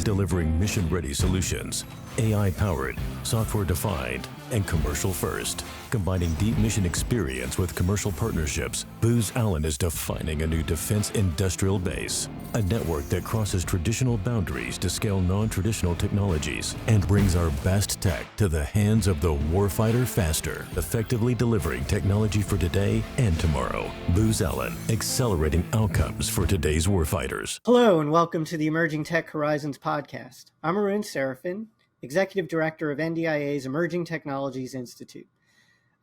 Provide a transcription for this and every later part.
delivering mission-ready solutions, AI-powered, software-defined, and commercial-first. Combining deep mission experience with commercial partnerships, Booz Allen is defining a new defense industrial base. A network that crosses traditional boundaries to scale non-traditional technologies and brings our best tech to the hands of the warfighter faster, effectively delivering technology for today and tomorrow. Booz Allen, accelerating outcomes for today's warfighters. Hello, and welcome to the Emerging Tech Horizons podcast. I'm Arun Seraphin, Executive Director of NDIA's Emerging Technologies Institute.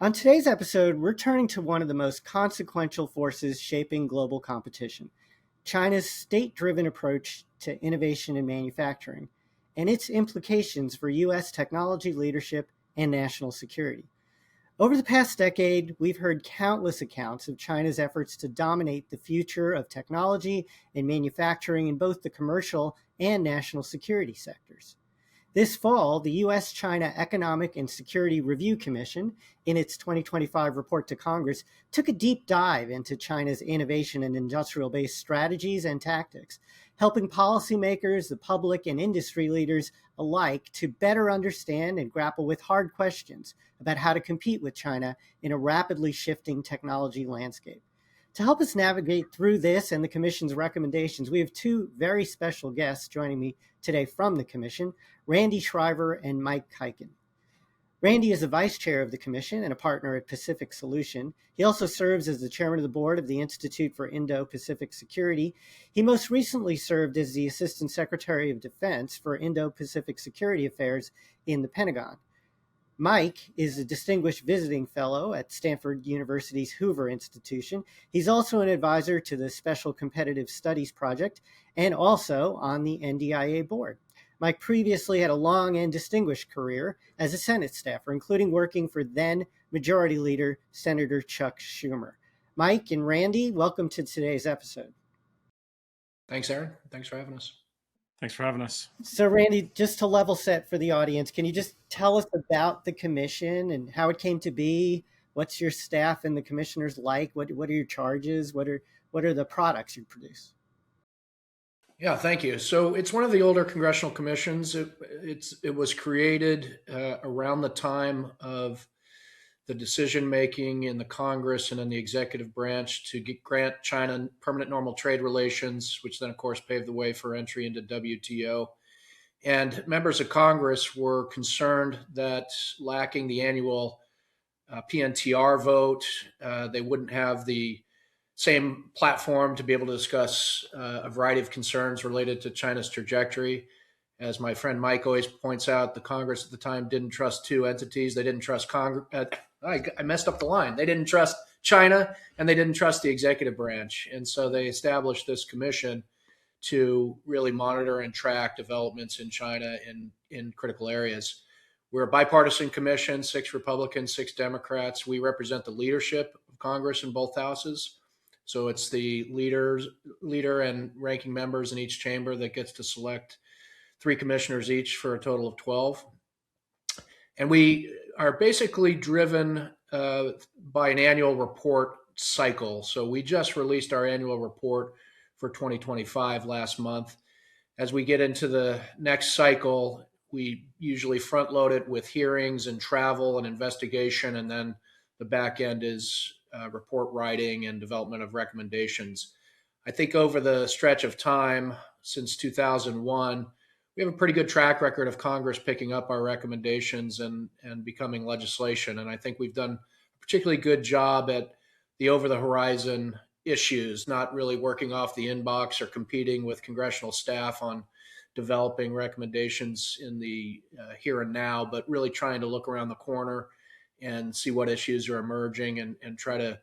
On today's episode, we're turning to one of the most consequential forces shaping global competition, China's state-driven approach to innovation and manufacturing, and its implications for U.S. technology leadership and national security. Over the past decade, we've heard countless accounts of China's efforts to dominate the future of technology and manufacturing in both the commercial and national security sectors. This fall, the U.S.-China Economic and Security Review Commission, in its 2025 report to Congress, took a deep dive into China's innovation and industrial-based strategies and tactics, helping policymakers, the public, and industry leaders alike to better understand and grapple with hard questions about how to compete with China in a rapidly shifting technology landscape. To help us navigate through this and the Commission's recommendations, we have two very special guests joining me today from the Commission, Randy Shriver and Mike Kuiken. Randy is the Vice Chair of the Commission and a partner at Pacific Solution. He also serves as the Chairman of the Board of the Institute for Indo-Pacific Security. He most recently served as the Assistant Secretary of Defense for Indo-Pacific Security Affairs in the Pentagon. Mike is a distinguished visiting fellow at Stanford University's Hoover Institution. He's also an advisor to the Special Competitive Studies Project and also on the NDIA board. Mike previously had a long and distinguished career as a Senate staffer, including working for then Majority Leader Senator Chuck Schumer. Mike and Randy, welcome to today's episode. Thanks, Aaron. Thanks for having us. Thanks for having us. So Randy, just to level set for the audience, can you just tell us about the commission and how it came to be? What's your staff and the commissioners like? What are your charges? What are the products you produce? Yeah, thank you. So it's one of the older congressional commissions. It was created around the time of the decision making in the Congress and in the executive branch to grant China permanent normal trade relations, which then, of course, paved the way for entry into WTO. And members of Congress were concerned that lacking the annual PNTR vote, they wouldn't have the same platform to be able to discuss a variety of concerns related to China's trajectory. As my friend Mike always points out, the Congress at the time didn't trust two entities. They didn't trust Congress. I messed up the line. They didn't trust China and they didn't trust the executive branch. And so they established this commission to really monitor and track developments in China in critical areas. We're a bipartisan commission, 6 Republicans, 6 Democrats. We represent the leadership of Congress in both houses. So it's the leader and ranking members in each chamber that gets to select 3 commissioners each for a total of 12. And we are basically driven by an annual report cycle. So we just released our annual report for 2025 last month. As we get into the next cycle, we usually front load it with hearings and travel and investigation, and then the back end is report writing and development of recommendations. I think over the stretch of time since 2001, we have a pretty good track record of Congress picking up our recommendations and becoming legislation. And I think we've done a particularly good job at the over-the-horizon issues, not really working off the inbox or competing with congressional staff on developing recommendations in the here and now, but really trying to look around the corner and see what issues are emerging and try to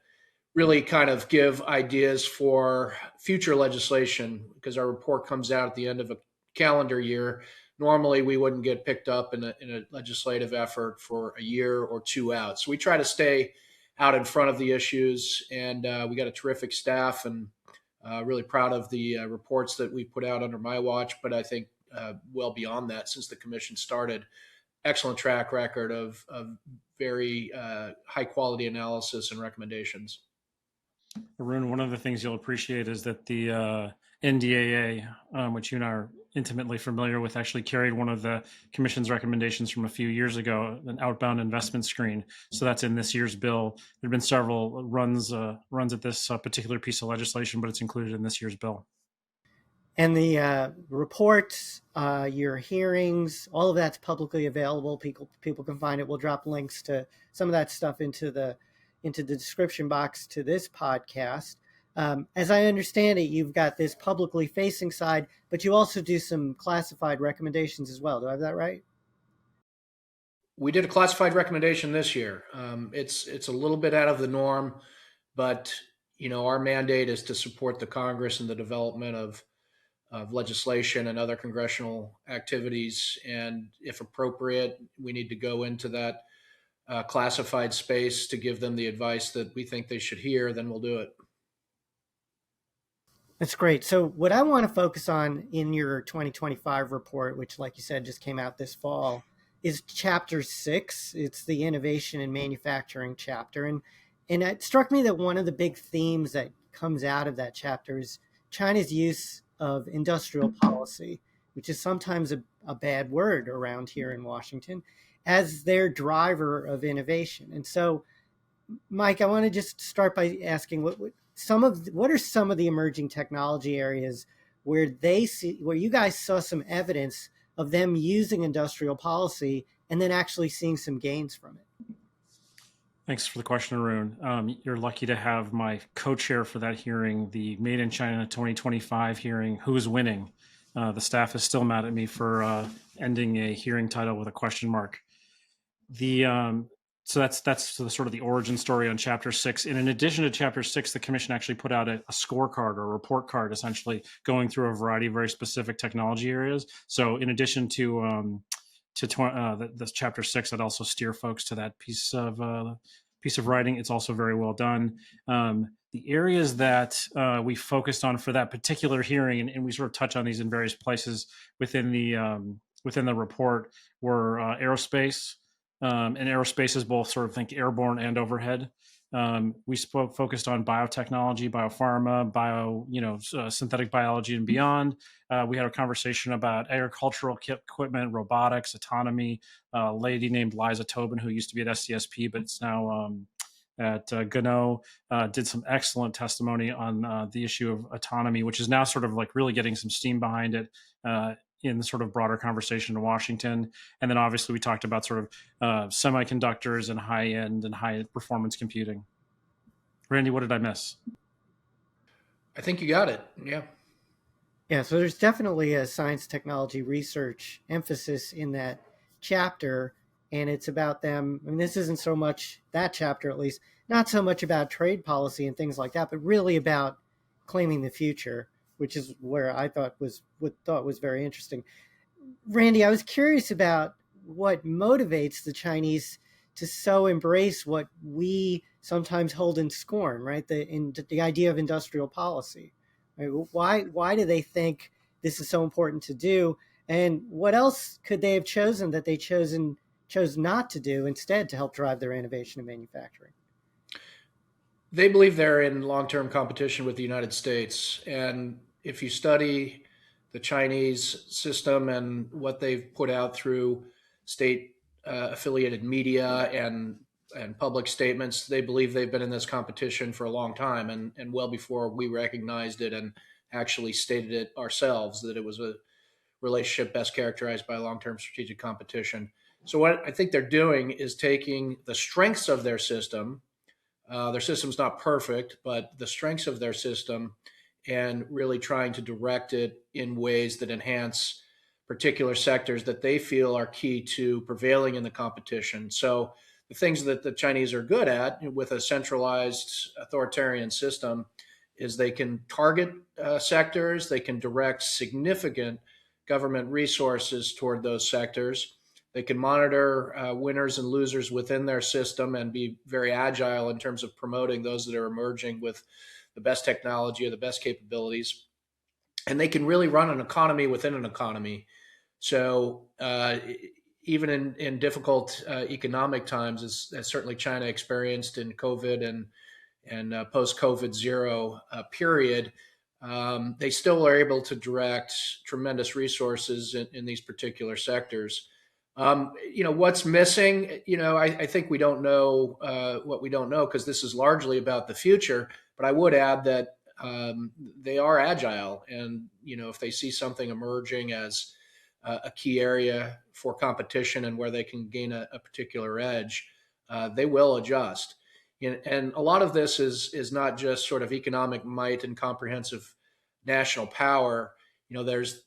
really kind of give ideas for future legislation, because our report comes out at the end of a calendar year. Normally, we wouldn't get picked up in a legislative effort for a year or 2 out. So we try to stay out in front of the issues, and we got a terrific staff, and really proud of the reports that we put out under my watch. But I think well beyond that, since the commission started, excellent track record of very high quality analysis and recommendations. Arun, one of the things you'll appreciate is that the NDAA, which you and I are intimately familiar with, actually carried one of the commission's recommendations from a few years ago, an outbound investment screen. So that's in this year's bill. There have been several runs at this particular piece of legislation, but it's included in this year's bill. And the reports, your hearings, all of that's publicly available. People can find it. We'll drop links to some of that stuff into the description box to this podcast. As I understand it, you've got this publicly facing side, but you also do some classified recommendations as well. Do I have that right? We did a classified recommendation this year. It's a little bit out of the norm, but our mandate is to support the Congress in the development of legislation and other congressional activities. And if appropriate, we need to go into that classified space to give them the advice that we think they should hear, then we'll do it. That's great. So what I want to focus on in your 2025 report, which, like you said, just came out this fall, is Chapter 6. It's the Innovation and Manufacturing chapter. And it struck me that one of the big themes that comes out of that chapter is China's use of industrial policy, which is sometimes a bad word around here in Washington, as their driver of innovation. And so, Mike, I want to just start by asking what are some of the emerging technology areas where you guys saw some evidence of them using industrial policy and then actually seeing some gains from it? Thanks for the question, Arun. You're lucky to have my co-chair for that hearing, the Made in China 2025 hearing, Who is Winning? The staff is still mad at me for ending a hearing title with a question mark. So that's the sort of the origin story on Chapter 6. And in addition to Chapter 6, the Commission actually put out a scorecard or a report card, essentially going through a variety of very specific technology areas. So in addition to this Chapter 6, I'd also steer folks to that piece of writing. It's also very well done. The areas that we focused on for that particular hearing, and we sort of touch on these in various places within the report, were aerospace. And aerospace is both sort of think airborne and overhead. We focused on biotechnology, biopharma, synthetic biology and beyond. We had a conversation about agricultural equipment, robotics, autonomy. A lady named Liza Tobin, who used to be at SCSP, but it's now at Gano, did some excellent testimony on the issue of autonomy, which is now sort of like really getting some steam behind it in the sort of broader conversation in Washington. And then obviously we talked about sort of semiconductors and high-end and high-performance computing. Randy, what did I miss? I think you got it. Yeah. Yeah, so there's definitely a science technology research emphasis in that chapter, and it's about them. I mean, this isn't so much, that chapter at least, not so much about trade policy and things like that, but really about claiming the future, which is where I thought was very interesting. Randy, I was curious about what motivates the Chinese to so embrace what we sometimes hold in scorn, right? The idea of industrial policy. Right? Why do they think this is so important to do? And what else could they have chosen that they chose not to do instead to help drive their innovation and manufacturing? They believe they're in long-term competition with the United States. And if you study the Chinese system and what they've put out through state affiliated media and public statements, they believe they've been in this competition for a long time and well before we recognized it and actually stated it ourselves, that it was a relationship best characterized by long-term strategic competition. So what I think they're doing is taking the strengths of their system. Their system's not perfect, but the strengths of their system, and really trying to direct it in ways that enhance particular sectors that they feel are key to prevailing in the competition. So the things that the Chinese are good at with a centralized authoritarian system is they can target sectors, they can direct significant government resources toward those sectors. They can monitor winners and losers within their system and be very agile in terms of promoting those that are emerging with the best technology or the best capabilities. And they can really run an economy within an economy. So even in difficult economic times, as certainly China experienced in COVID and post-COVID zero period, they still are able to direct tremendous resources in these particular sectors. What's missing, I think we don't know what we don't know, because this is largely about the future. But I would add that they are agile. And, if they see something emerging as a key area for competition and where they can gain a particular edge, they will adjust. And a lot of this is not just sort of economic might and comprehensive national power. There's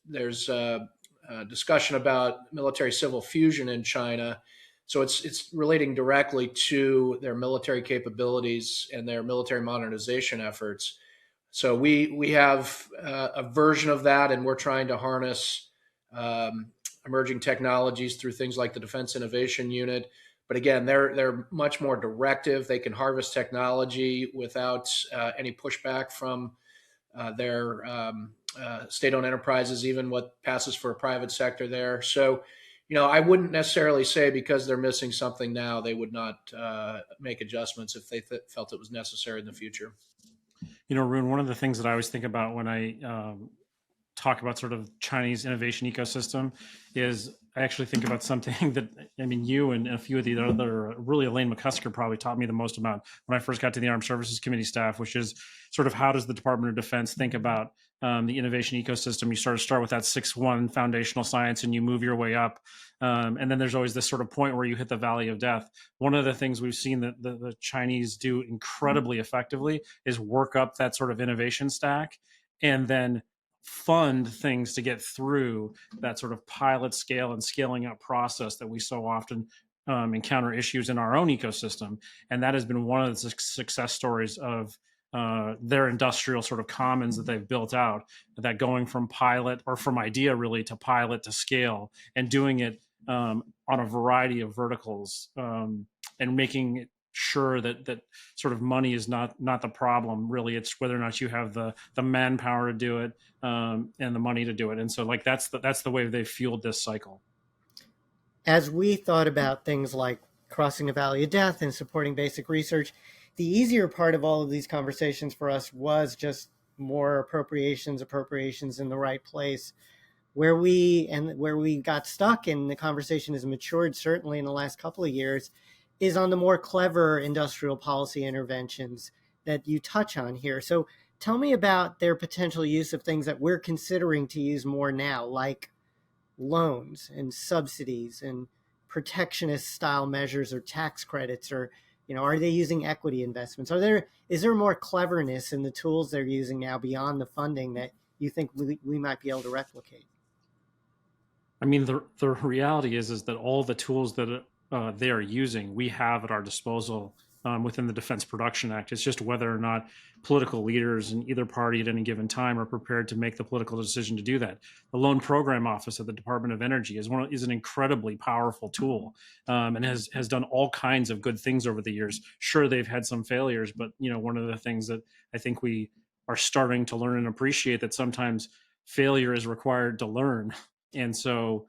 discussion about military civil fusion in China. So it's relating directly to their military capabilities and their military modernization efforts. So we have a version of that, and we're trying to harness emerging technologies through things like the Defense Innovation Unit. But again, they're much more directive. They can harvest technology without any pushback from their state-owned enterprises, even what passes for a private sector there. So, I wouldn't necessarily say because they're missing something now, they would not make adjustments if they felt it was necessary in the future. Arun, one of the things that I always think about when I talk about sort of Chinese innovation ecosystem is I actually think about something that, you and a few of the other, really Elaine McCusker probably taught me the most about when I first got to the Armed Services Committee staff, which is sort of how does the Department of Defense think about the innovation ecosystem. You start with that 6-1 foundational science and you move your way up. And then there's always this sort of point where you hit the valley of death. One of the things we've seen that the Chinese do incredibly effectively is work up that sort of innovation stack and then fund things to get through that sort of pilot scale and scaling up process that we so often encounter issues in our own ecosystem. And that has been one of the success stories of their industrial sort of commons that they've built out, that going from pilot or from idea really to pilot to scale and doing it on a variety of verticals and making sure that sort of money is not the problem. Really, it's whether or not you have the manpower to do it and the money to do it. And so that's the way they've fueled this cycle. As we thought about things like crossing the valley of death and supporting basic research, the easier part of all of these conversations for us was just more appropriations in the right place. Where we got stuck, and the conversation has matured certainly in the last couple of years, is on the more clever industrial policy interventions that you touch on here. So tell me about their potential use of things that we're considering to use more now, like loans and subsidies and protectionist style measures or tax credits, or are they using equity investments? Is there more cleverness in the tools they're using now beyond the funding that you think we might be able to replicate? The reality is that all the tools that they are using, we have at our disposal within the Defense Production Act. It's just whether or not political leaders in either party at any given time are prepared to make the political decision to do that. The Loan Program Office of the Department of Energy is an incredibly powerful tool and has done all kinds of good things over the years. Sure, they've had some failures, but one of the things that I think we are starting to learn and appreciate, that sometimes failure is required to learn. And so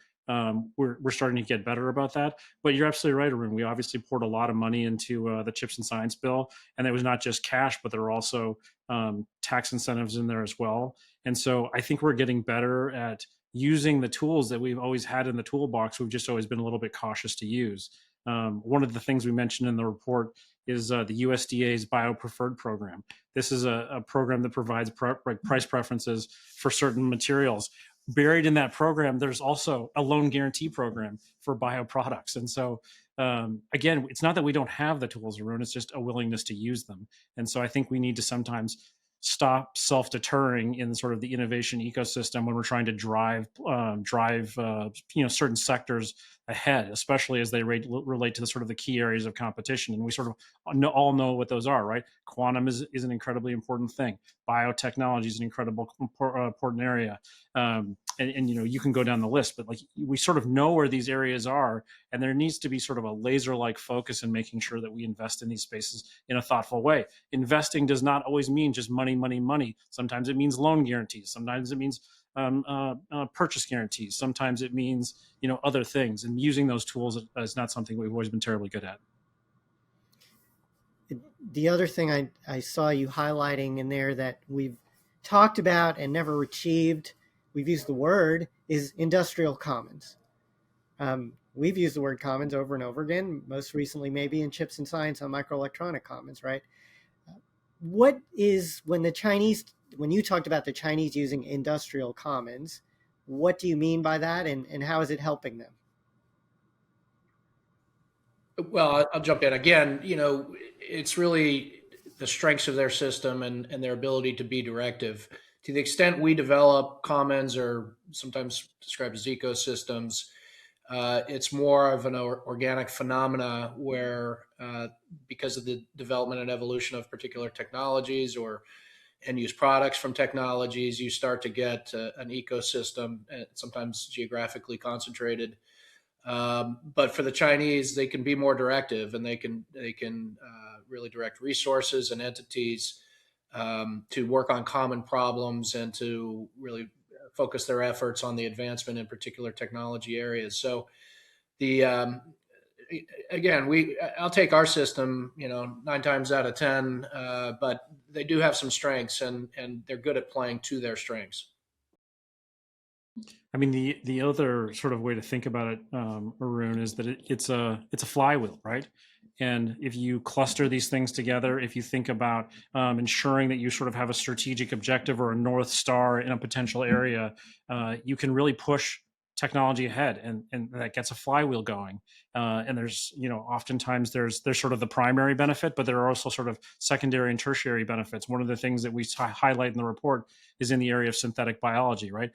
we're starting to get better about that. But you're absolutely right, Arun. We obviously poured a lot of money into the CHIPS and Science bill, and it was not just cash, but there were also tax incentives in there as well. And so I think we're getting better at using the tools that we've always had in the toolbox. We've just always been a little bit cautious to use. One of the things we mentioned in the report is the USDA's Bio Preferred program. This is a program that provides price preferences for certain materials. Buried in that program, there's also a loan guarantee program for bioproducts. And so, again, it's not that we don't have the tools, Arun, it's just a willingness to use them. And so I think we need to sometimes stop self-deterring in sort of the innovation ecosystem when we're trying to drive certain sectors ahead, especially as they relate to the sort of the key areas of competition. And we sort of all know what those are, right? Quantum is an incredibly important thing. Biotechnology is an incredible important area. And you can go down the list, but we sort of know where these areas are, and there needs to be sort of a laser-like focus in making sure that we invest in these spaces in a thoughtful way. Investing does not always mean just money. Sometimes it means loan guarantees. Sometimes it means purchase guarantees. Sometimes it means other things. And using those tools is not something we've always been terribly good at. The other thing I saw you highlighting in there that we've talked about and never achieved, we've used the word, is industrial commons. We've used the word commons over and over again, most recently maybe in chips and science on microelectronic commons, right? What is, when you talked about the Chinese using industrial commons, what do you mean by that, and how is it helping them? Well, I'll jump in again. It's really the strengths of their system and their ability to be directive. To the extent we develop commons, or sometimes described as ecosystems, it's more of an organic phenomena where, because of the development and evolution of particular technologies or end use products from technologies, you start to get an ecosystem, sometimes geographically concentrated. But for the Chinese, they can be more directive, and they can really direct resources and entities to work on common problems and to really focus their efforts on the advancement in particular technology areas. So the again, I'll take our system, 9 times out of 10, but they do have some strengths, and they're good at playing to their strengths. I mean, the other sort of way to think about it, Arun, is that it's a flywheel, right? And if you cluster these things together, if you think about ensuring that you sort of have a strategic objective or a North Star in a potential area, you can really push technology ahead, and that gets a flywheel going. And there's, oftentimes there's sort of the primary benefit, but there are also sort of secondary and tertiary benefits. One of the things that we highlight in the report is in the area of synthetic biology, right?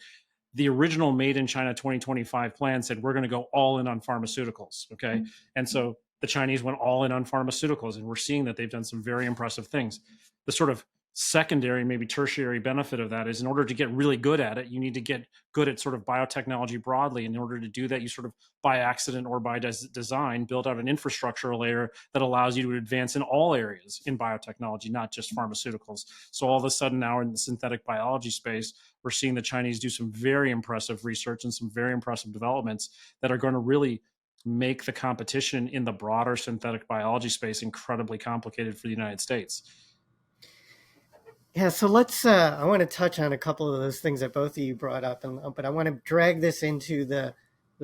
The original Made in China 2025 plan said we're going to go all in on pharmaceuticals. Okay. And so the Chinese went all in on pharmaceuticals, and we're seeing that they've done some very impressive things. The sort of secondary, maybe tertiary benefit of that is, in order to get really good at it, you need to get good at sort of biotechnology broadly. In order to do that, you sort of by accident or by design build out an infrastructure layer that allows you to advance in all areas in biotechnology, not just pharmaceuticals. So all of a sudden now in the synthetic biology space, we're seeing the Chinese do some very impressive research and some very impressive developments that are going to really make the competition in the broader synthetic biology space incredibly complicated for the United States. Yeah, so I want to touch on a couple of those things that both of you brought up, but I want to drag this into the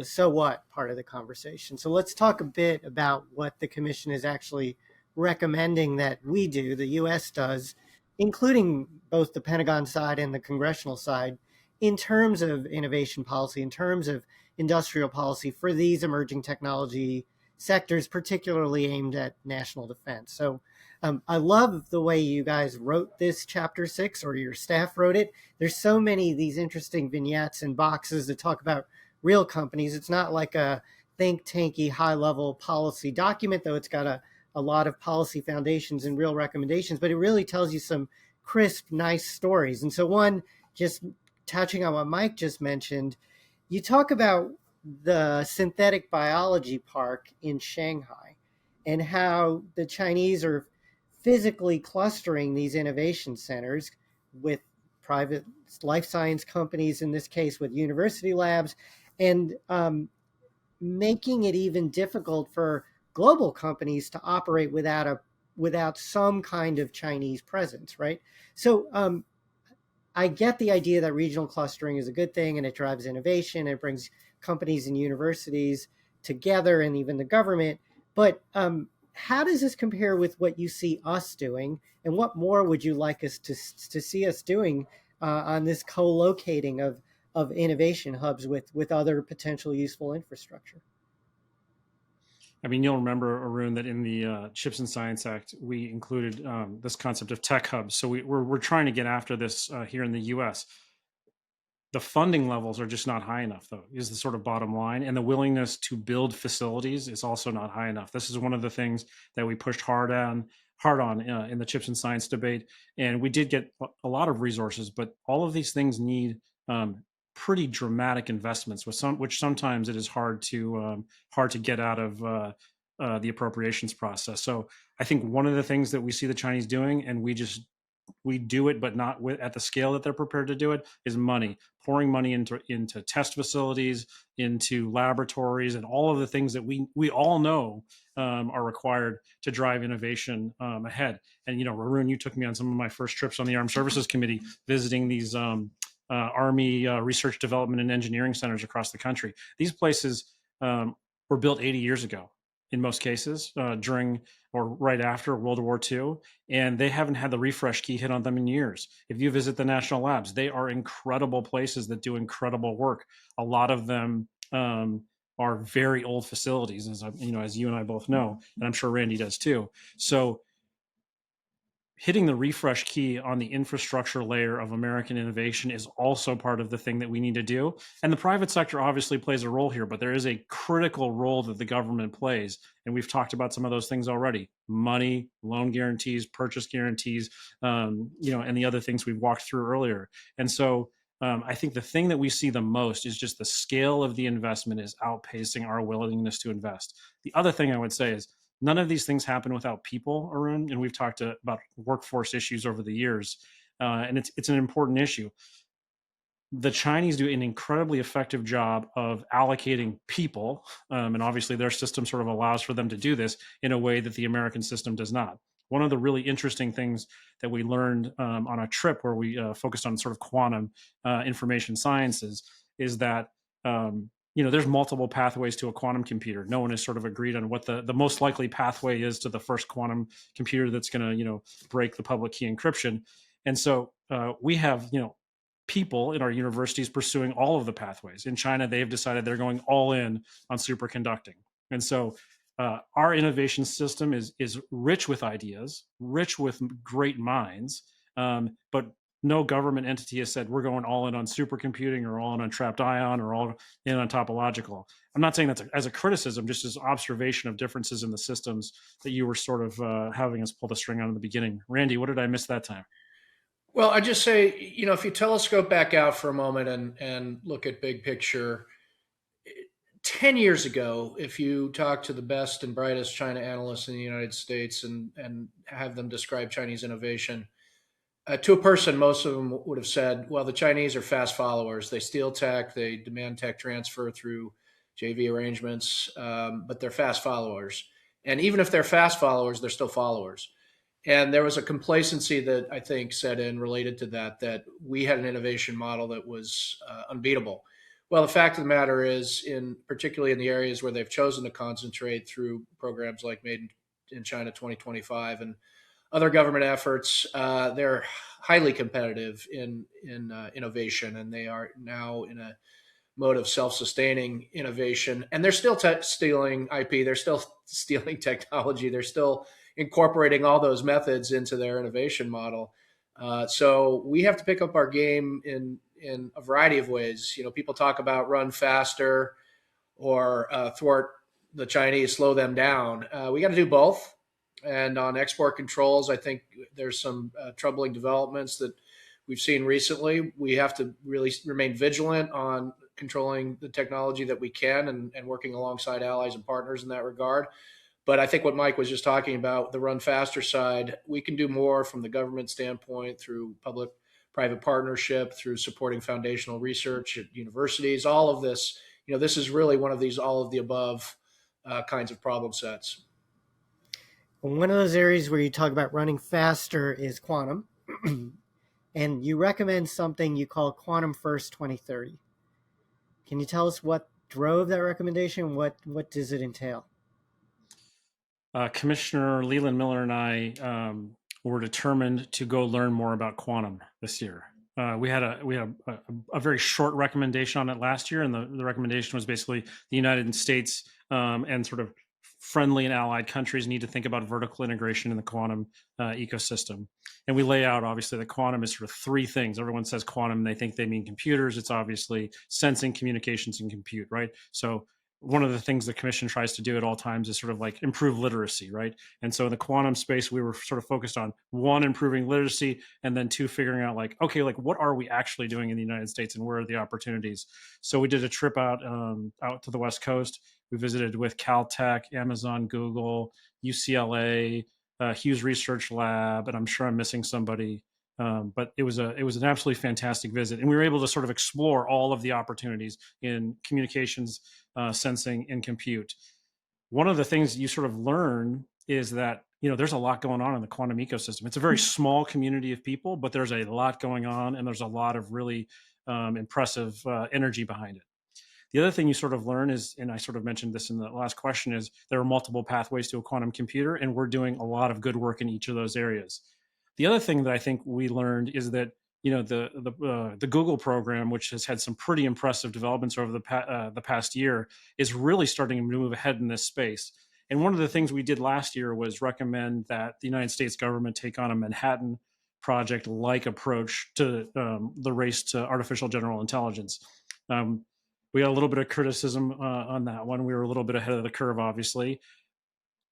so what part of the conversation. So let's talk a bit about what the commission is actually recommending that we do, the US does, including both the Pentagon side and the congressional side, in terms of innovation policy, in terms of industrial policy for these emerging technology sectors, particularly aimed at national defense. So I love the way you guys wrote this chapter 6, or your staff wrote it. There's so many of these interesting vignettes and boxes that talk about real companies. It's not like a think tanky high level policy document, though it's got a lot of policy foundations and real recommendations, but it really tells you some crisp, nice stories. And so one, just touching on what Mike just mentioned, you talk about the synthetic biology park in Shanghai and how the Chinese are physically clustering these innovation centers with private life science companies, in this case with university labs, and making it even difficult for global companies to operate without some kind of Chinese presence, right? So I get the idea that regional clustering is a good thing, and it drives innovation, it brings companies and universities together, and even the government. But how does this compare with what you see us doing, and what more would you like us to see us doing on this co-locating of innovation hubs with other potential useful infrastructure? I mean, you'll remember, Arun, that in the Chips and Science Act, we included this concept of tech hubs. So we're trying to get after this here in the U.S. The funding levels are just not high enough, though, is the sort of bottom line. And the willingness to build facilities is also not high enough. This is one of the things that we pushed hard on in the Chips and Science debate. And we did get a lot of resources, but all of these things need pretty dramatic investments, which sometimes it is hard to get out of the appropriations process. So I think one of the things that we see the Chinese doing, and we just we do it, but not at the scale that they're prepared to do it, is money, pouring money into test facilities, into laboratories, and all of the things that we all know are required to drive innovation ahead. And, Arun, you took me on some of my first trips on the Armed Services Committee, visiting these Army research development and engineering centers across the country. These places were built 80 years ago in most cases, during or right after World War II, and they haven't had the refresh key hit on them in years. If you visit the national labs, they are incredible places that do incredible work. A lot of them are very old facilities, as you and I both know, and I'm sure Randy does too. So hitting the refresh key on the infrastructure layer of American innovation is also part of the thing that we need to do. And the private sector obviously plays a role here, but there is a critical role that the government plays. And we've talked about some of those things already: money, loan guarantees, purchase guarantees, and the other things we've walked through earlier. And so I think the thing that we see the most is just the scale of the investment is outpacing our willingness to invest. The other thing I would say is, none of these things happen without people, Arun, and we've talked about workforce issues over the years, and it's an important issue. The Chinese do an incredibly effective job of allocating people, and obviously their system sort of allows for them to do this in a way that the American system does not. One of the really interesting things that we learned on a trip where we focused on sort of quantum information sciences is that there's multiple pathways to a quantum computer. No one has sort of agreed on what the most likely pathway is to the first quantum computer that's going to, break the public key encryption. And so we have, people in our universities pursuing all of the pathways. In China, they've decided they're going all in on superconducting. And so our innovation system is rich with ideas, rich with great minds, but no government entity has said we're going all in on supercomputing or all in on trapped ion or all in on topological. I'm not saying that's as a criticism, just as observation of differences in the systems that you were sort of having us pull the string on in the beginning. Randy, what did I miss that time? Well, I just say, if you telescope back out for a moment and look at big picture, 10 years ago, if you talk to the best and brightest China analysts in the United States and have them describe Chinese innovation, to a person, most of them would have said, well, the Chinese are fast followers. They steal tech, they demand tech transfer through JV arrangements, but they're fast followers. And even if they're fast followers, they're still followers. And there was a complacency that I think set in related to that we had an innovation model that was unbeatable. Well, the fact of the matter is, particularly in the areas where they've chosen to concentrate through programs like Made in China 2025 and other government efforts, they're highly competitive in innovation, and they are now in a mode of self-sustaining innovation. And they're still stealing IP, they're still stealing technology, they're still incorporating all those methods into their innovation model. So we have to pick up our game in a variety of ways. People talk about run faster or thwart the Chinese, slow them down. We got to do both. And on export controls, I think there's some troubling developments that we've seen recently. We have to really remain vigilant on controlling the technology that we can and working alongside allies and partners in that regard. But I think what Mike was just talking about, the run faster side, we can do more from the government standpoint through public-private partnership, through supporting foundational research at universities. All of this, this is really one of these all of the above kinds of problem sets. One of those areas where you talk about running faster is quantum. And you recommend something you call Quantum First 2030. Can you tell us what drove that recommendation? What does it entail? Commissioner Leland Miller and I were determined to go learn more about quantum this year. We had a very short recommendation on it last year, and the recommendation was basically the United States and sort of friendly and allied countries need to think about vertical integration in the quantum ecosystem. And we lay out, obviously, that quantum is sort of three things. Everyone says quantum, and they think they mean computers. It's obviously sensing, communications, and compute, right? So one of the things the commission tries to do at all times is sort of like improve literacy, right? And so in the quantum space, we were sort of focused on one, improving literacy, and then two, figuring out like, okay, like what are we actually doing in the United States and where are the opportunities? So we did a trip out to the West Coast. We visited with Caltech, Amazon, Google, UCLA, Hughes Research Lab, and I'm sure I'm missing somebody. But it was an absolutely fantastic visit, and we were able to sort of explore all of the opportunities in communications, sensing, and compute. One of the things you sort of learn is that there's a lot going on in the quantum ecosystem. It's a very small community of people, but there's a lot going on, and there's a lot of really impressive energy behind it. The other thing you sort of learn is, and I sort of mentioned this in the last question, is there are multiple pathways to a quantum computer, and we're doing a lot of good work in each of those areas. The other thing that I think we learned is that the Google program, which has had some pretty impressive developments over the past year, is really starting to move ahead in this space. And one of the things we did last year was recommend that the United States government take on a Manhattan Project-like approach to the race to artificial general intelligence. We got a little bit of criticism on that one. We were a little bit ahead of the curve, obviously.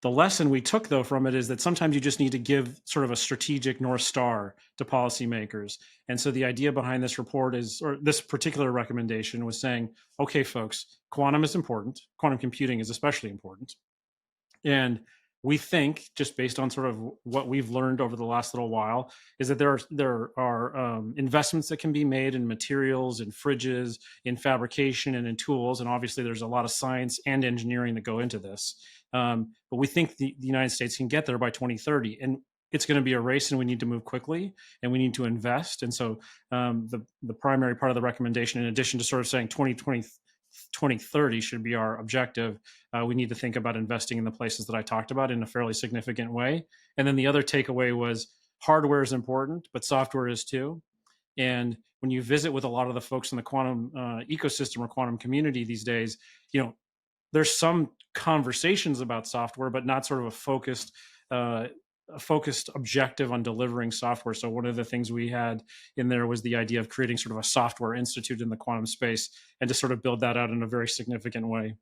The lesson we took, though, from it is that sometimes you just need to give sort of a strategic North Star to policymakers. And so the idea behind this report is, or this particular recommendation was saying, okay, folks, quantum is important. Quantum computing is especially important. And we think, just based on sort of what we've learned over the last little while, is that there are investments that can be made in materials, in fridges, in fabrication, and in tools. And obviously, there's a lot of science and engineering that go into this. But we think the United States can get there by 2030. And it's going to be a race, and we need to move quickly, and we need to invest. And so the primary part of the recommendation, in addition to sort of saying 2030 should be our objective, we need to think about investing in the places that I talked about in a fairly significant way. And then the other takeaway was hardware is important, but software is too. And when you visit with a lot of the folks in the quantum ecosystem or quantum community these days, there's some conversations about software, but not sort of a focused objective on delivering software. So one of the things we had in there was the idea of creating sort of a software institute in the quantum space, and to sort of build that out in a very significant way.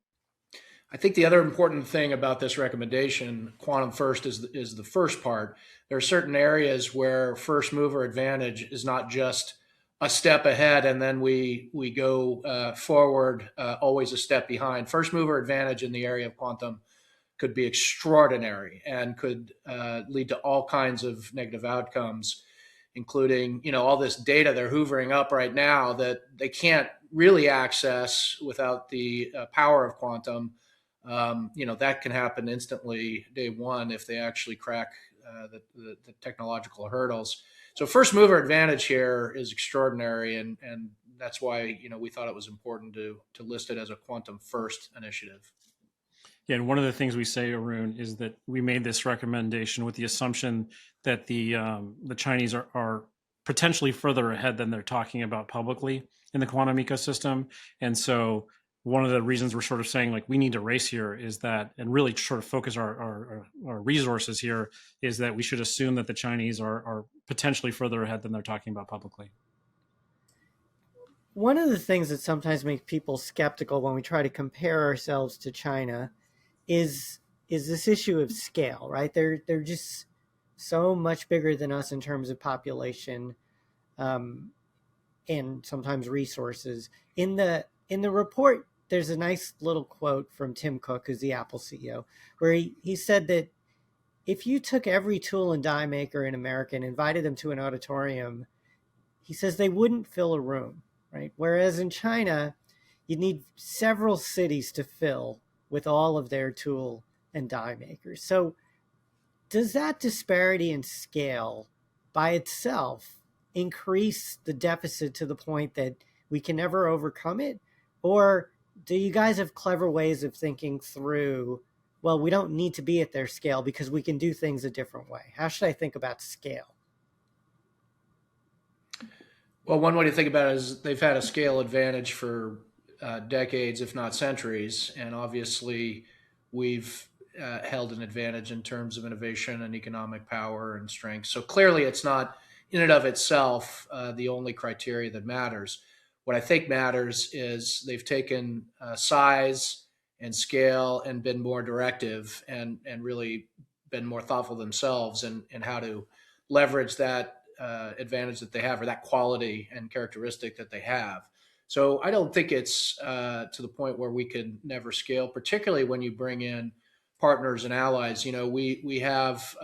I think the other important thing about this recommendation, quantum first, is the first part. There are certain areas where first mover advantage is not just a step ahead and then we go forward, always a step behind. First mover advantage in the area of quantum could be extraordinary and could lead to all kinds of negative outcomes, including all this data they're hoovering up right now that they can't really access without the power of quantum. That can happen instantly day one if they actually crack the technological hurdles. So first mover advantage here is extraordinary, and that's why we thought it was important to list it as a quantum first initiative. Yeah, and one of the things we say, Arun, is that we made this recommendation with the assumption that the Chinese are potentially further ahead than they're talking about publicly in the quantum ecosystem. And so one of the reasons we're sort of saying, like, we need to race here is that, and really sort of focus our resources here, is that we should assume that the Chinese are potentially further ahead than they're talking about publicly. One of the things that sometimes makes people skeptical when we try to compare ourselves to China is this issue of scale, right? They're just so much bigger than us in terms of population, and sometimes resources. In the report, there's a nice little quote from Tim Cook, who's the Apple CEO, where he said that if you took every tool and die maker in America and invited them to an auditorium, he says they wouldn't fill a room, right? Whereas in China, you need several cities to fill with all of their tool and die makers. So does that disparity in scale by itself increase the deficit to the point that we can never overcome it? Or do you guys have clever ways of thinking through, well, we don't need to be at their scale because we can do things a different way? How should I think about scale? Well, one way to think about it is they've had a scale advantage for decades, if not centuries. And obviously, we've held an advantage in terms of innovation and economic power and strength. So clearly, it's not in and of itself the only criteria that matters. What I think matters is they've taken size and scale and been more directive and really been more thoughtful themselves in how to leverage that advantage that they have, or that quality and characteristic that they have. So I don't think it's to the point where we can never scale, particularly when you bring in partners and allies. We have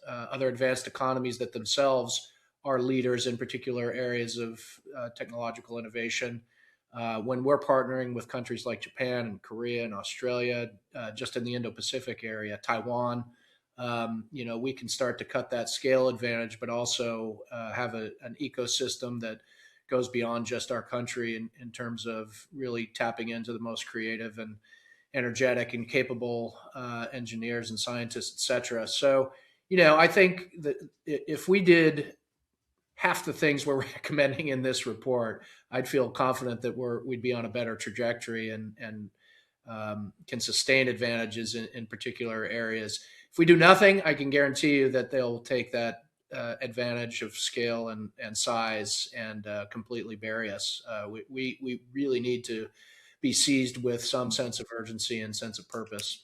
other advanced economies that themselves are leaders in particular areas of technological innovation. When we're partnering with countries like Japan and Korea and Australia, just in the Indo-Pacific area, Taiwan, we can start to cut that scale advantage, but also have an ecosystem that goes beyond just our country in terms of really tapping into the most creative and energetic and capable engineers and scientists, et cetera. So, I think that if we did half the things we're recommending in this report, I'd feel confident that we'd be on a better trajectory and can sustain advantages in particular areas. If we do nothing, I can guarantee you that they'll take that advantage of scale and size and completely bury us. We really need to be seized with some sense of urgency and sense of purpose.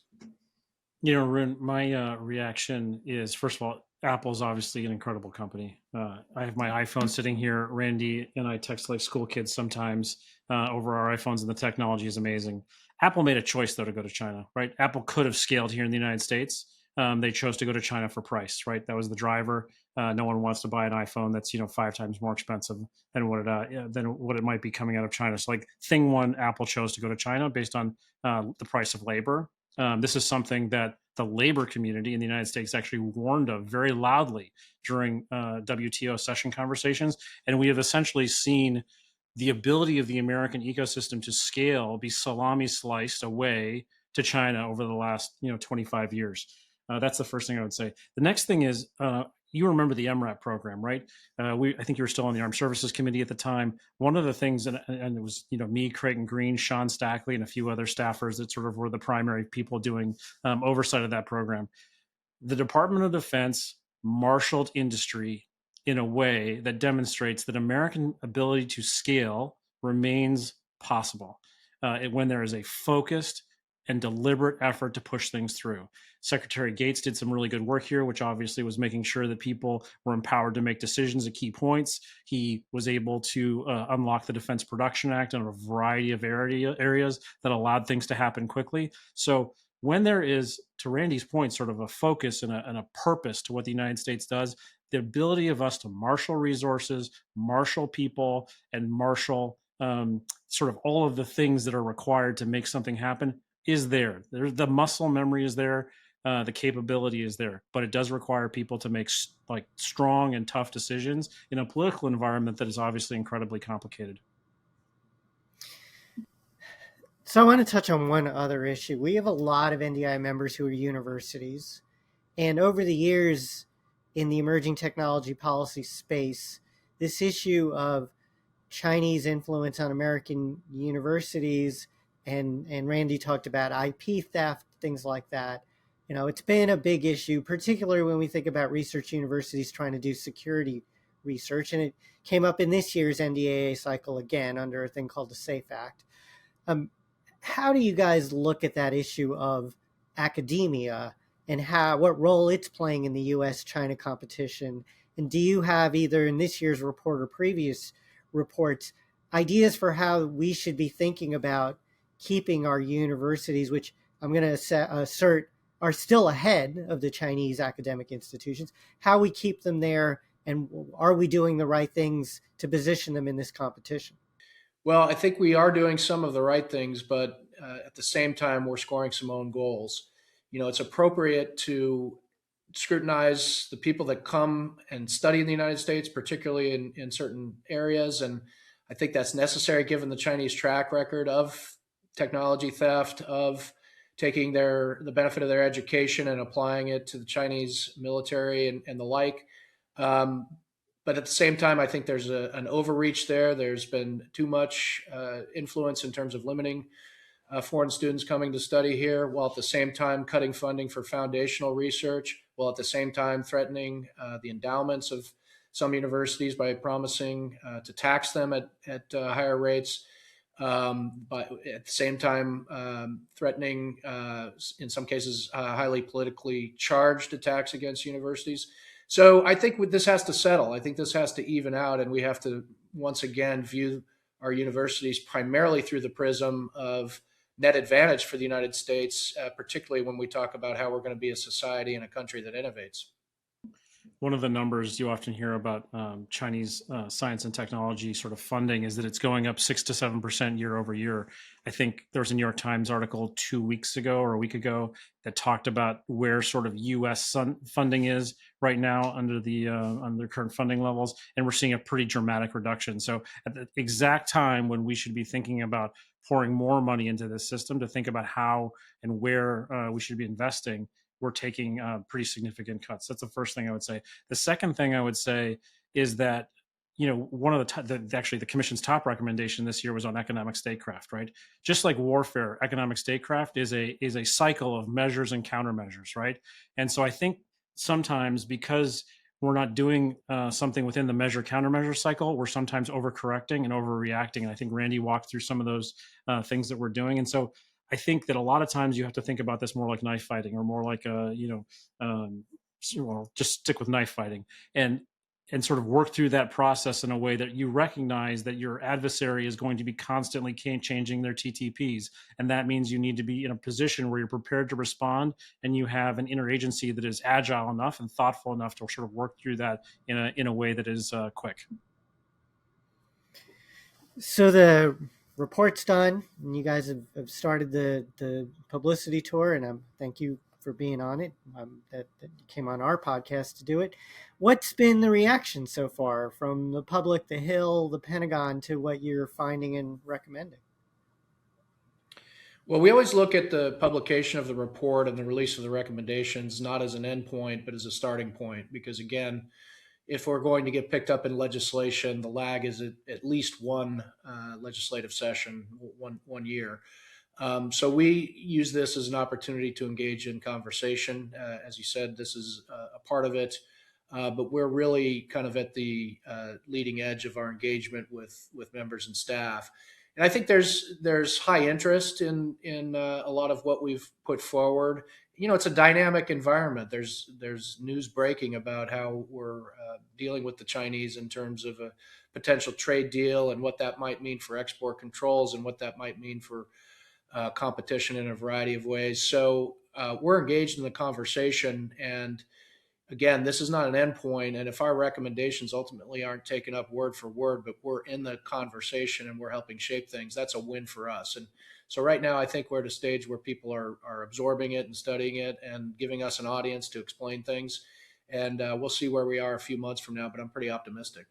Arun, my reaction is, first of all, Apple's obviously an incredible company. I have my iPhone sitting here. Randy and I text like school kids sometimes over our iPhones, and the technology is amazing. Apple made a choice, though, to go to China, right? Apple could have scaled here in the United States. They chose to go to China for price, right? That was the driver. No one wants to buy an iPhone that's 5 times more expensive than what it might be coming out of China. So, like, thing one, Apple chose to go to China based on the price of labor. This is something that the labor community in the United States actually warned of very loudly during WTO session conversations. And we have essentially seen the ability of the American ecosystem to scale be salami sliced away to China over the last 25 years. That's the first thing I would say. The next thing is, you remember the MRAP program, right? I think you were still on the Armed Services Committee at the time. One of the things, and it was me, Creighton Green, Sean Stackley, and a few other staffers that sort of were the primary people doing oversight of that program. The Department of Defense marshaled industry in a way that demonstrates that American ability to scale remains possible when there is a focused and deliberate effort to push things through. Secretary Gates did some really good work here, which obviously was making sure that people were empowered to make decisions at key points. He was able to unlock the Defense Production Act in a variety of areas that allowed things to happen quickly. So when there is, to Randy's point, sort of a focus and a purpose to what the United States does, the ability of us to marshal resources, marshal people, and marshal sort of all of the things that are required to make something happen is there. The muscle memory is there. The capability is there, but it does require people to make like strong and tough decisions in a political environment that is obviously incredibly complicated. So I want to touch on one other issue. We have a lot of NDI members who are universities, and over the years in the emerging technology policy space, this issue of Chinese influence on American universities, and Randy talked about IP theft, things like that. It's been a big issue, particularly when we think about research universities trying to do security research. And it came up in this year's NDAA cycle again under a thing called the SAFE Act. How do you guys look at that issue of academia and what role it's playing in the U.S.-China competition? And do you have, either in this year's report or previous reports, ideas for how we should be thinking about keeping our universities, which I'm going to assert are still ahead of the Chinese academic institutions, how we keep them there, and are we doing the right things to position them in this competition? Well, I think we are doing some of the right things, but at the same time, we're scoring some own goals. It's appropriate to scrutinize the people that come and study in the United States, particularly in certain areas. And I think that's necessary given the Chinese track record of technology theft, of taking the benefit of their education and applying it to the Chinese military and the like. But at the same time, I think there's an overreach there. There's been too much influence in terms of limiting foreign students coming to study here, while at the same time cutting funding for foundational research, while at the same time threatening the endowments of some universities by promising to tax them at higher rates. But at the same time, threatening, in some cases, highly politically charged attacks against universities. So I think this has to settle. I think this has to even out, and we have to once again view our universities primarily through the prism of net advantage for the United States, particularly when we talk about how we're going to be a society and a country that innovates. One of the numbers you often hear about Chinese science and technology sort of funding is that it's going up 6 to 7% year over year. I think there was a New York Times article 2 weeks ago or a week ago that talked about where sort of U.S. funding is right now under the current funding levels, and we're seeing a pretty dramatic reduction. So at the exact time when we should be thinking about pouring more money into this system to think about how and where we should be investing, we're taking pretty significant cuts. That's the first thing I would say. The second thing I would say is that, one of actually the commission's top recommendation this year was on economic statecraft, right? Just like warfare, economic statecraft is a cycle of measures and countermeasures, right? And so I think sometimes because we're not doing something within the measure countermeasure cycle, we're sometimes overcorrecting and overreacting. And I think Randy walked through some of those things that we're doing. And so I think that a lot of times you have to think about this more like knife fighting, or more like just stick with knife fighting, and sort of work through that process in a way that you recognize that your adversary is going to be constantly changing their TTPs, and that means you need to be in a position where you're prepared to respond, and you have an interagency that is agile enough and thoughtful enough to sort of work through that in a way that is quick. So the report's done, and you guys have started the publicity tour, and thank you for being on it. That you came on our podcast to do it. What's been the reaction so far from the public, the Hill, the Pentagon, to what you're finding and recommending? Well, we always look at the publication of the report and the release of the recommendations not as an endpoint, but as a starting point. Because again, if we're going to get picked up in legislation, the lag is at least one legislative session, one year. So we use this as an opportunity to engage in conversation. As you said, this is a part of it, but we're really kind of at the leading edge of our engagement with members and staff. And I think there's high interest in a lot of what we've put forward. It's a dynamic environment. There's news breaking about how we're dealing with the Chinese in terms of a potential trade deal and what that might mean for export controls and what that might mean for competition in a variety of ways. So we're engaged in the conversation. And again, this is not an endpoint. And if our recommendations ultimately aren't taken up word for word, but we're in the conversation and we're helping shape things, that's a win for us. And so right now, I think we're at a stage where people are absorbing it and studying it and giving us an audience to explain things. And we'll see where we are a few months from now, but I'm pretty optimistic.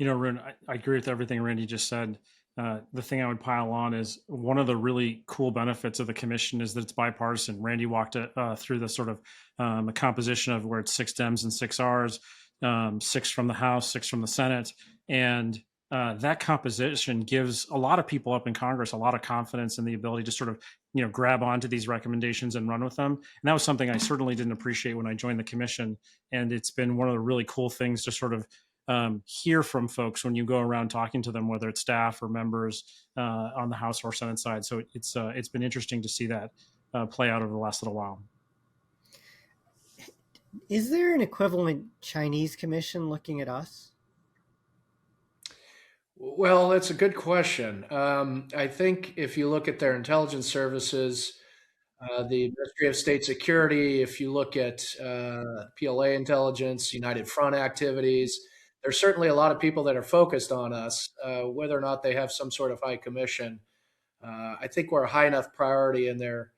Arun, I agree with everything Randy just said. The thing I would pile on is one of the really cool benefits of the commission is that it's bipartisan. Randy walked through the sort of a composition of where it's 6 Dems and 6 Rs, 6 from the House, 6 from the Senate. And that composition gives a lot of people up in Congress a lot of confidence in the ability to sort of, grab onto these recommendations and run with them. And that was something I certainly didn't appreciate when I joined the commission. And it's been one of the really cool things to sort of hear from folks when you go around talking to them, whether it's staff or members on the House or Senate side. So it's been interesting to see that play out over the last little while. Is there an equivalent Chinese commission looking at us? Well, that's a good question. I think if you look at their intelligence services, the Ministry of State Security, if you look at PLA intelligence, United Front activities, there's certainly a lot of people that are focused on us, whether or not they have some sort of high commission. I think we're a high enough priority in their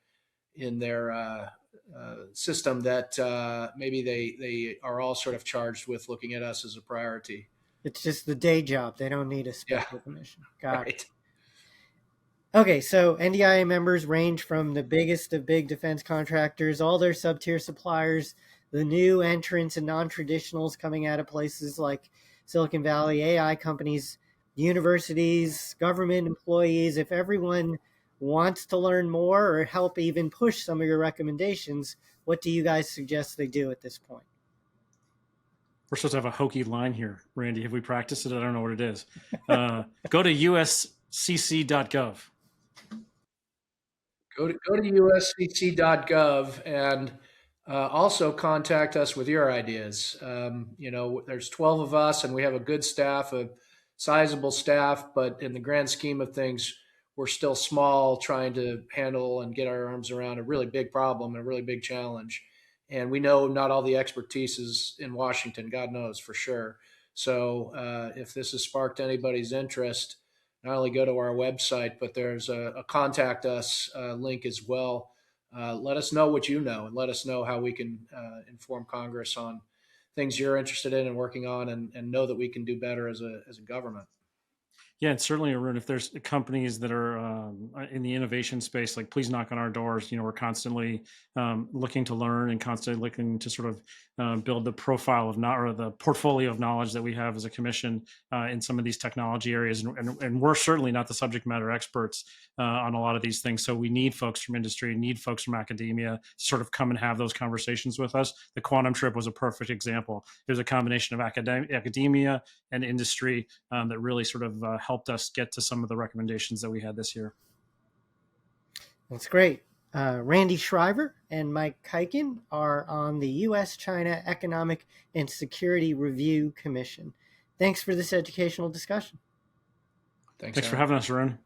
system that maybe they are all sort of charged with looking at us as a priority. It's just the day job. They don't need a special commission. Got it. Right. Okay, so NDIA members range from the biggest of big defense contractors, all their sub-tier suppliers, the new entrants and non-traditionals coming out of places like Silicon Valley, AI companies, universities, government employees. If everyone wants to learn more or help even push some of your recommendations, what do you guys suggest they do at this point? We're supposed to have a hokey line here, Randy. Have we practiced it? I don't know what it is. Go to USCC.gov. Go to USCC.gov and also contact us with your ideas. There's 12 of us and we have a good staff, a sizable staff, but in the grand scheme of things, we're still small, trying to handle and get our arms around a really big problem and a really big challenge. And we know not all the expertise is in Washington, God knows for sure. So if this has sparked anybody's interest, not only go to our website, but there's a contact us link as well. Let us know what you know, and let us know how we can inform Congress on things you're interested in and working on, and know that we can do better as a government. Yeah, and certainly, Arun, if there's companies that are in the innovation space, like please knock on our doors. We're constantly looking to learn and constantly looking to sort of build the profile of or the portfolio of knowledge that we have as a commission in some of these technology areas. And we're certainly not the subject matter experts on a lot of these things. So we need folks from industry, need folks from academia to sort of come and have those conversations with us. The quantum trip was a perfect example. It was a combination of academia and industry that really sort of helped us get to some of the recommendations that we had this year. That's great. Randy Shriver and Mike Kuiken are on the U.S.-China Economic and Security Review Commission. Thanks for this educational discussion. Thanks for having us, Arun.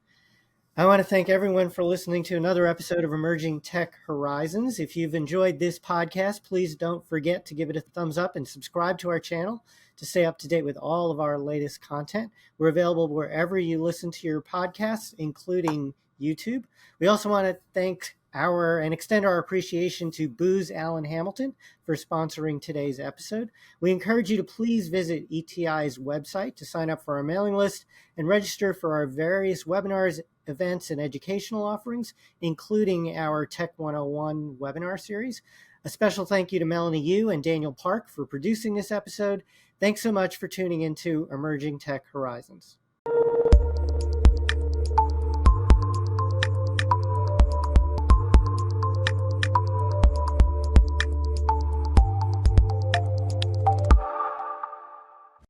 I want to thank everyone for listening to another episode of Emerging Tech Horizons. If you've enjoyed this podcast, please don't forget to give it a thumbs up and subscribe to our channel to stay up to date with all of our latest content. We're available wherever you listen to your podcasts, including YouTube. We also want to thank and extend our appreciation to Booz Allen Hamilton for sponsoring today's episode. We encourage you to please visit ETI's website to sign up for our mailing list and register for our various webinars, events, and educational offerings, including our Tech 101 webinar series. A special thank you to Melanie Yu and Daniel Park for producing this episode. Thanks so much for tuning into Emerging Tech Horizons.